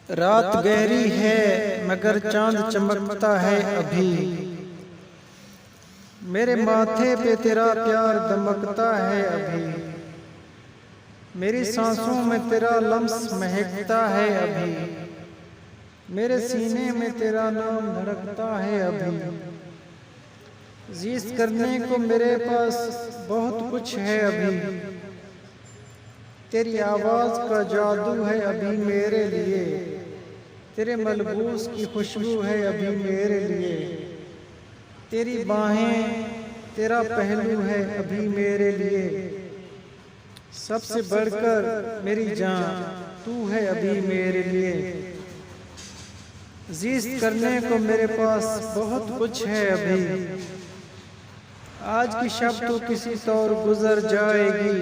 रात गहरी है मगर चांद चमकता है अभी। मेरे माथे पे तेरा प्यार दमकता है अभी। मेरी सांसों में तेरा लम्स महकता है अभी। मेरे सीने में तेरा नाम धड़कता है अभी। ज़िस्त करने को मेरे पास बहुत कुछ है अभी। तेरी आवाज़ का जादू है अभी मेरे लिए। तेरे मलबूस की खुशबू है अभी मेरे लिए। तेरी बाहें तेरा पहलू है अभी मेरे लिए। सबसे बढ़कर मेरी जान तू है अभी मेरे लिए। ज़िस्त करने को मेरे पास बहुत कुछ है अभी। आज की शब तो किसी तौर गुजर जाएगी।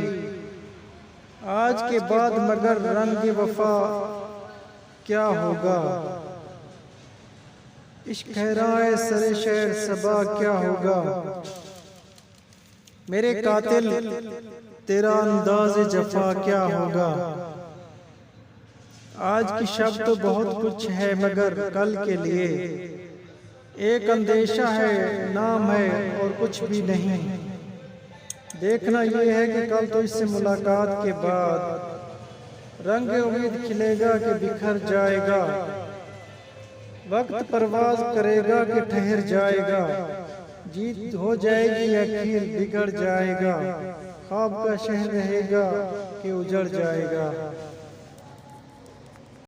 आज के बाद मगर रंग वफा क्या होगा। इश्क खैराए सरे शहर सबा क्या होगा। मेरे कातिल तेरा अंदाज़ जफा क्या होगा। आज की शब तो बहुत कुछ है मगर कल के लिए एक अंदेशा है, नाम है और कुछ भी नहीं। देखना ये है कि कल तो इससे मुलाकात के बाद रंग उम्मीद खिलेगा कि बिखर जाएगा। वक्त परवाज करेगा कि ठहर जाएगा। जीत हो जाएगी आखिर बिगड़ जाएगा। ख्वाब का शहर रहेगा कि उजड़ जाएगा।